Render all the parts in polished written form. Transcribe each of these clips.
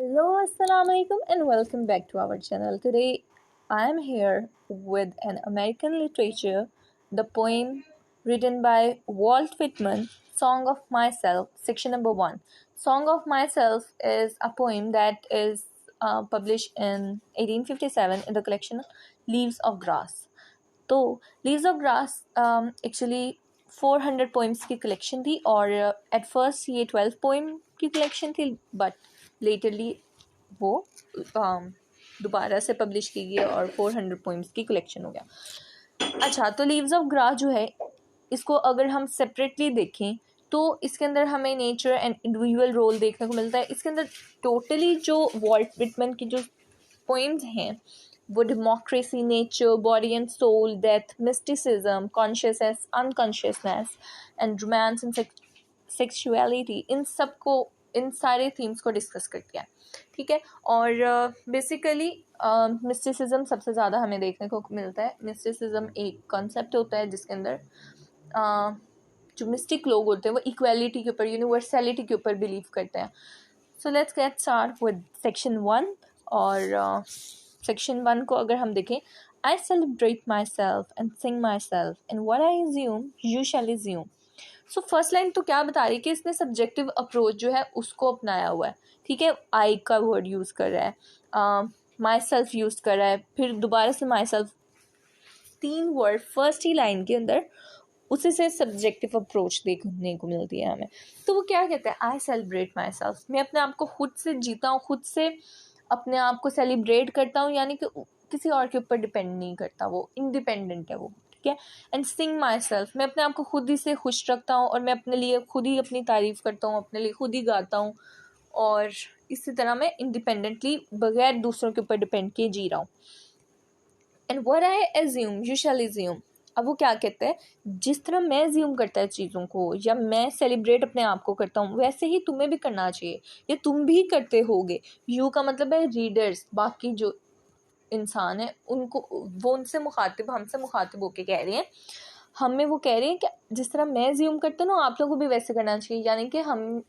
Hello, Assalamu alaikum, and welcome back to our channel. Today, I am here with an American literature, the poem written by Walt Whitman, Song of Myself, section number 1. Song of Myself is a poem that is published in 1857 in the collection Leaves of Grass. तो leaves of grass actually 400 poems की collection थी और at first ये 12 poem की collection थी, but laterally वो दोबारा से पब्लिश की गई और 400 पोइम्स की कलेक्शन हो गया. अच्छा, तो लीव्स ऑफ ग्रास जो है, इसको अगर हम सेपरेटली देखें तो इसके अंदर हमें नेचर एंड इंडिविजुअल रोल देखने को मिलता है. इसके अंदर टोटली जो वॉल्ट विटमन की जो पोइम्स हैं वो democracy, nature, body and soul, death, mysticism, consciousness, unconsciousness and romance and sexuality, इन सारे थीम्स को डिस्कस करती है. ठीक है. और बेसिकली मिस्टिसिज्म सबसे ज़्यादा हमें देखने को मिलता है. मिस्टिसिज्म एक कॉन्सेप्ट होता है जिसके अंदर जो मिस्टिक लोग होते हैं वो इक्वालिटी के ऊपर, यूनिवर्सलिटी के ऊपर बिलीव करते हैं. So let's get start with section 1. और सेक्शन 1 को अगर हम देखें, I celebrate my self and Singh my self and what I assume you shall assume. So first line तो क्या बता रही है कि इसने सब्जेक्टिव अप्रोच जो है उसको अपनाया हुआ है. ठीक है. आई का वर्ड यूज़ कर रहा है, माई सेल्फ यूज़ कर रहा है, फिर दोबारा से my self, 3 word first he line के अंदर उसी से सब्जेक्टिव अप्रोच देखने को मिलती है हमें. तो वो क्या कहता है, आई सेलिब्रेट माई सेल्फ, मैं अपने आप को खुद से जीता हूँ, खुद से अपने आप को सेलिब्रेट करता हूँ, यानी कि किसी और के ऊपर डिपेंड नहीं करता, वो इंडिपेंडेंट है वो. ठीक है. एंड सिंग माई सेल्फ, मैं अपने आप को खुद ही से खुश रखता हूँ और मैं अपने लिए खुद ही अपनी तारीफ़ करता हूँ, अपने लिए खुद ही गाता हूँ, और इसी तरह मैं इंडिपेंडेंटली बगैर दूसरों के ऊपर डिपेंड किए जी रहा हूँ. And what I assume you shall assume. अब वो क्या कहते हैं, जिस तरह मैं एज्यूम करता है चीज़ों को, या मैं सेलिब्रेट अपने आप को करता हूँ, वैसे ही तुम्हें भी करना चाहिए, या तुम भी करते होगे. यू का मतलब है रीडर्स, बाकी जो इंसान है उनको, वो उनसे मुखातिब, हमसे मुखातिब होके कह रहे हैं, हमें वो कह रहे हैं कि जिस तरह मैं एज्यूम करता हूँ आप लोगों को भी वैसे करना चाहिए. यानी कि हम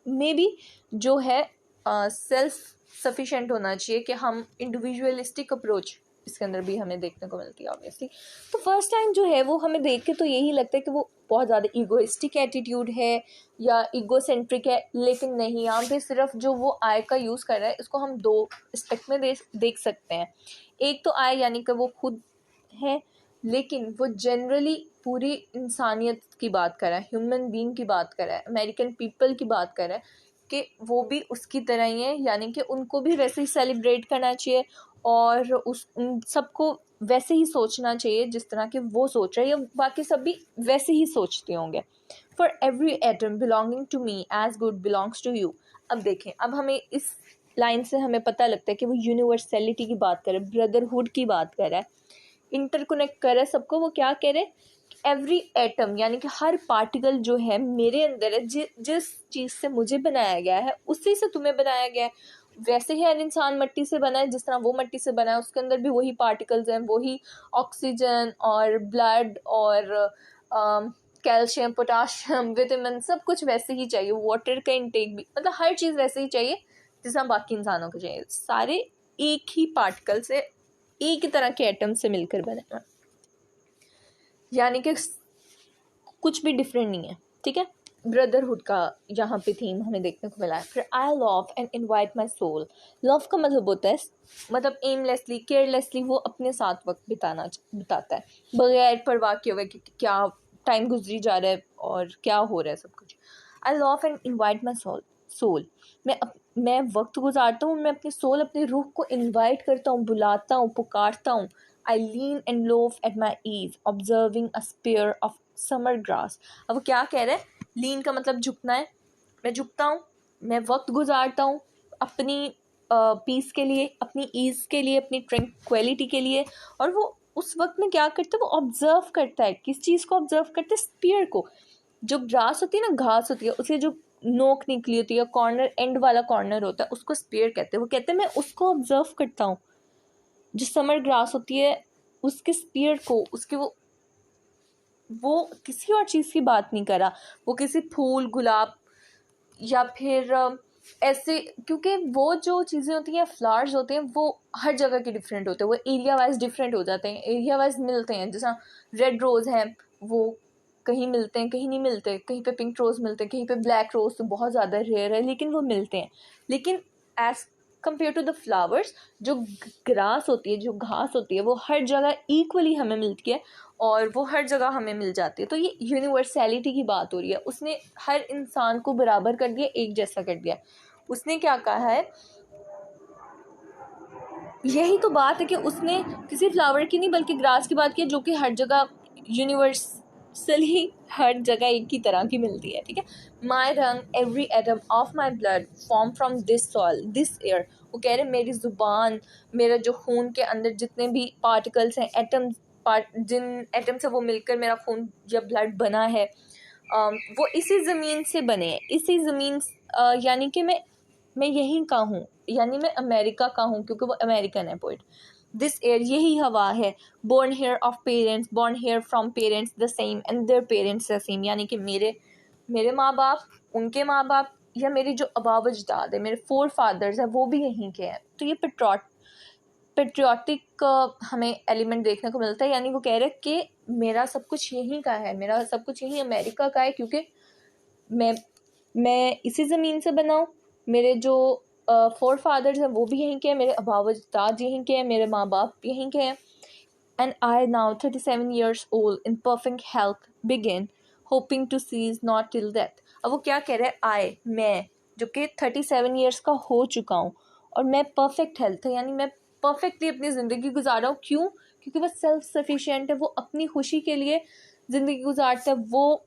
में भी जो है सेल्फ सफिशेंट होना चाहिए, कि हम इंडिविजुअलिस्टिक अप्रोच इसके अंदर भी हमें देखने को मिलती है ऑब्वियसली. तो फर्स्ट टाइम जो है वो हमें देख के तो यही लगता है कि वो बहुत ज़्यादा ईगोइस्टिक एटीट्यूड है या ईगोसेंट्रिक है, लेकिन नहीं, यहाँ पे सिर्फ जो वो आई का यूज़ कर रहा है इसको हम 2 एस्पेक्ट में देख सकते हैं. एक तो आई यानी कि वो खुद है, लेकिन वो जनरली पूरी इंसानियत की बात कर रहा है, ह्यूमन बीइंग की बात कर रहा है, अमेरिकन पीपल की बात कर रहा है कि वो भी उसकी तरह ही है, यानी कि उनको भी वैसे ही सेलिब्रेट करना चाहिए और उन सबको वैसे ही सोचना चाहिए जिस तरह के वो सोच रहे हैं, या बाकी सब भी वैसे ही सोचते होंगे. For every atom belonging to me as good belongs to you. अब देखें, अब हमें इस लाइन से हमें पता लगता है कि वो यूनिवर्सलिटी की बात कर रहा है, ब्रदरहुड की बात कर रहा है, इंटरकनेक्ट कर रहा है सबको. वो क्या कह रहे हैं, एवरी एटम यानी कि हर पार्टिकल जो है मेरे अंदर है, जिस चीज़ से मुझे बनाया गया है उसी से तुम्हें बनाया गया है. वैसे ही हर इंसान मट्टी से बना है, जिस तरह वो मट्टी से बना है उसके अंदर भी वही पार्टिकल्स हैं, वही ऑक्सीजन और ब्लड और कैल्शियम, पोटाशियम, विटामिन, सब कुछ वैसे ही चाहिए. वाटर का इंटेक भी, मतलब हर चीज़ वैसे ही चाहिए जिस तरह बाकी इंसानों को चाहिए. सारे एक ही पार्टिकल से, एक ही तरह के एटम से मिलकर बने हैं, यानी कि कुछ भी डिफरेंट नहीं है. ठीक है. ब्रदरहुड का यहाँ पे थीम हमें देखने को मिला है. फिर I love and invite my soul. Love का मतलब होता है, मतलब एमलेसली, केयरलेसली वो अपने साथ वक्त बिताता है, बगैर परवाह किए हुए कि क्या टाइम गुजरी जा रहा है और क्या हो रहा है सब कुछ. I love and invite my soul. मैं वक्त गुजारता हूँ, मैं अपनी सोल, अपनी रूह को इन्वाइट करता हूँ, बुलाता हूँ, पुकारता हूँ. I lean and loaf at my ease, observing a spear of summer grass. अब क्या कह रहे हैं, लीन का मतलब झुकना है, मैं झुकता हूँ, मैं वक्त गुजारता हूँ अपनी पीस के लिए, अपनी ईज के लिए, अपनी ट्रैंक्विलिटी के लिए. और वो उस वक्त में क्या करता है, वो ऑब्जर्व करता है. किस चीज़ को ऑब्जर्व करते हैं, स्पीयर को. जो ग्रास होती है ना, घास होती है, उसे जो नोक निकली होती है, कॉर्नर, एंड वाला कॉर्नर होता है, उसको स्पीयर कहते हैं. वो कहते हैं मैं उसको ऑब्जर्व करता हूँ. जो समर ग्रास होती है उसके स्पीयर को, उसके वो किसी और चीज़ की बात नहीं करा, वो किसी फूल, गुलाब या फिर ऐसे, क्योंकि वो जो चीज़ें होती हैं, फ्लावर्स होते हैं, वो हर जगह के डिफरेंट होते हैं, वो एरिया वाइज डिफरेंट हो जाते हैं, एरिया वाइज मिलते हैं। जैसा रेड रोज़ है, वो कहीं मिलते हैं, कहीं नहीं मिलते, कहीं पे पिंक रोज़ मिलते हैं, कहीं पे ब्लैक रोज़ तो बहुत ज़्यादा रेयर है, लेकिन वो मिलते हैं। लेकिन as compare to the flowers, जो ग्रास होती है, जो घास होती है, वो हर जगह इक्वली हमें मिलती है और वो हर जगह हमें मिल जाती है। तो ये यूनिवर्सैलिटी की बात हो रही है, उसने हर इंसान को बराबर कर दिया, एक जैसा कर दिया। उसने क्या कहा है, यही तो बात है कि उसने किसी फ्लावर की नहीं बल्कि ग्रास की बात की, जो कि हर जगह यूनिवर्सली हर जगह एक ही तरह की मिलती है, ठीक है। माई रंग every atom of my blood form from this soil this air. वो कह रहे मेरी ज़ुबान, मेरा जो खून के अंदर जितने भी पार्टिकल्स हैं, एटम्स, जिन एटम से वो मिलकर मेरा खून या ब्लड बना है, वो इसी ज़मीन से बने हैं, इसी ज़मीन, यानी कि मैं यहीं का हूँ, यानी मैं अमेरिका का हूँ, क्योंकि वो अमेरिकन है पोइट। दिस एयर, यही हवा है। Born here of parents, born here from parents the same and their parents the same, यानी कि मेरे माँ बाप, उनके माँ बाप, या मेरे जो अबाव अजदाद है, मेरे फोर फादर्स हैं, वो भी यहीं के हैं। तो ये पेट्रियाटिक हमें एलिमेंट देखने को मिलता है, यानी वो कह रहे हैं कि मेरा सब कुछ यहीं का है, मेरा सब कुछ यहीं अमेरिका का है, क्योंकि मैं इसी ज़मीन से बना हूँ, मेरे जो फोर फादर्स हैं वो भी यहीं के हैं, मेरे अबाव अजदाद यहीं के हैं, मेरे माँ बाप यहीं के हैं। And I now 37 years old in perfect health begin hoping to seize not till death। अब वो क्या कह रहे हैं, मैं जो कि 37 years का हो चुका हूँ और मैं परफेक्ट हेल्थ है, यानी मैं परफेक्टली अपनी ज़िंदगी गुजार रहा हूँ। क्यों? क्योंकि वो सेल्फ सफिशिएंट है, वो अपनी खुशी के लिए ज़िंदगी गुजारता है, वो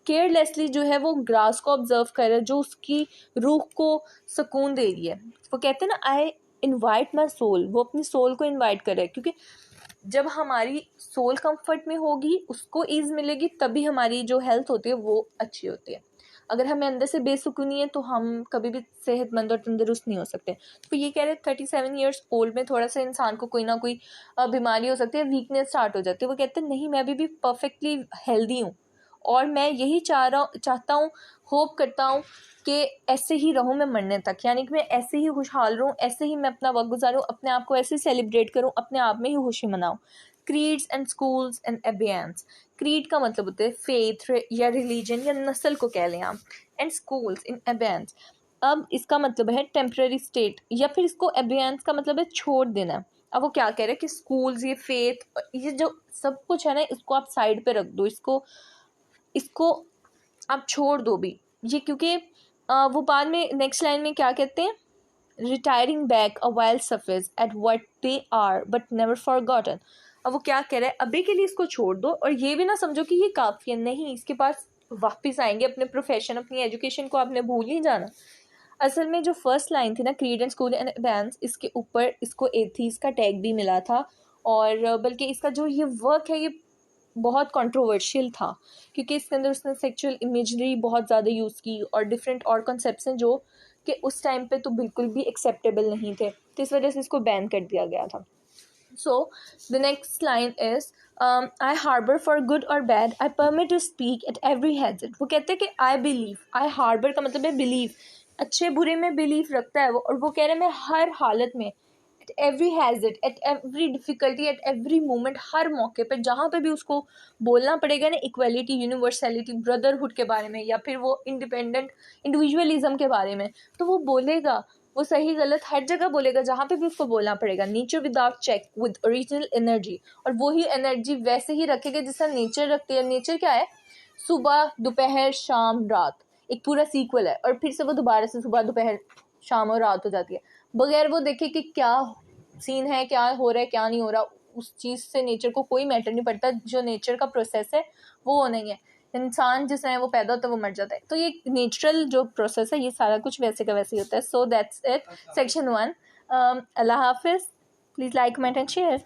केयरलेसली जो है वो ग्रास को ऑब्जर्व कर रहा है, जो उसकी रूह को सुकून दे रही है। वो कहते हैं ना, आई इनवाइट माई सोल, वो अपनी सोल को इनवाइट कर रहा है, क्योंकि जब हमारी सोल कंफर्ट में होगी, उसको ईज मिलेगी, तभी हमारी जो हेल्थ होती है वो अच्छी होती है। अगर हमें अंदर से बेसुकूनी है तो हम कभी भी सेहतमंद और तंदुरुस्त नहीं हो सकते। तो ये कह रहे 37 years ओल्ड में थोड़ा सा इंसान को कोई ना कोई बीमारी हो सकती है, वीकनेस स्टार्ट हो जाती है। वो कहते हैं नहीं, मैं अभी भी परफेक्टली हेल्दी हूँ और मैं यही चाहता हूँ, होप करता हूँ कि ऐसे ही रहूँ मैं मरने तक, यानी कि मैं ऐसे ही खुशहाल रहूँ, ऐसे ही मैं अपना वक्त गुजारूँ, अपने आप को ऐसे सेलिब्रेट करूँ, अपने आप में ही खुशी मनाऊँ। Creeds and schools and abeyance, creed का मतलब होता है फेथ या रिलीजन या नस्ल को कह लें आप, एंड स्कूल्स इन एबियंस, अब इसका मतलब है टेम्पररी स्टेट, या फिर इसको एबियंस का मतलब है छोड़ देना। अब वो क्या कह रहे हैं कि स्कूल्स, ये फेथ, ये जो सब कुछ है ना, इसको आप साइड पे रख दो, इसको आप छोड़ दो भी ये, क्योंकि वो बाद में नेक्स्ट लाइन में क्या कहते हैं, retiring back a while sufficed at what they are but never forgotten. अब वो क्या कह रहे हैं, अभी के लिए इसको छोड़ दो, और ये भी ना समझो कि ये काफ़ी है, नहीं, इसके पास वापस आएंगे, अपने प्रोफेशन, अपनी एजुकेशन को आपने भूल ही जाना। असल में जो फर्स्ट लाइन थी ना, creed and school and bans, इसके ऊपर इसको एथीज का टैग भी मिला था, और बल्कि इसका जो ये वर्क है ये बहुत कंट्रोवर्शियल था, क्योंकि इसके अंदर उसने सेक्सुअल इमेजरी बहुत ज़्यादा यूज़ की और डिफरेंट और कॉन्सेप्ट्स हैं जो कि उस टाइम पे तो बिल्कुल भी एक्सेप्टेबल नहीं थे, तो इस वजह से इसको बैन कर दिया गया था। So the next line is I harbour for good or bad, I permit to speak at every hazard. वो कहते हैं कि आई बिलीव, आई हार्बर का मतलब है बिलीव, अच्छे बुरे में बिलीव रखता है वो, और वो कह रहे हैं मैं हर हालत में, at every hazard, at every difficulty, at every moment, हर मौके पर जहाँ पे भी उसको बोलना पड़ेगा ना, इक्वलिटी, यूनिवर्सैलिटी, ब्रदरहुड के बारे में, या फिर वो इंडिपेंडेंट इंडिविजुअलिज्म के बारे में, तो वो बोलेगा, वो सही गलत हर जगह बोलेगा जहाँ पे भी उसको बोलना पड़ेगा। Nature without check with original energy, और वही एनर्जी वैसे ही रखेगा जैसा नेचर रखती है। नेचर क्या है, सुबह दोपहर शाम रात, एक पूरा सीक्वल है, और फिर से वो दोबारा से सुबह दोपहर शाम और रात हो जाती है, बगैर वो देखे कि क्या सीन है, क्या हो रहा है, क्या नहीं हो रहा। उस चीज़ से नेचर को कोई मैटर नहीं पड़ता, जो नेचर का प्रोसेस है वो नहीं है। इंसान जिस समय वो पैदा होता है वो मर जाता है, तो ये नेचुरल जो प्रोसेस है ये सारा कुछ वैसे का वैसे ही होता है। So that's it, section 1। अल्लाह हाफिज़, please like, comment and share.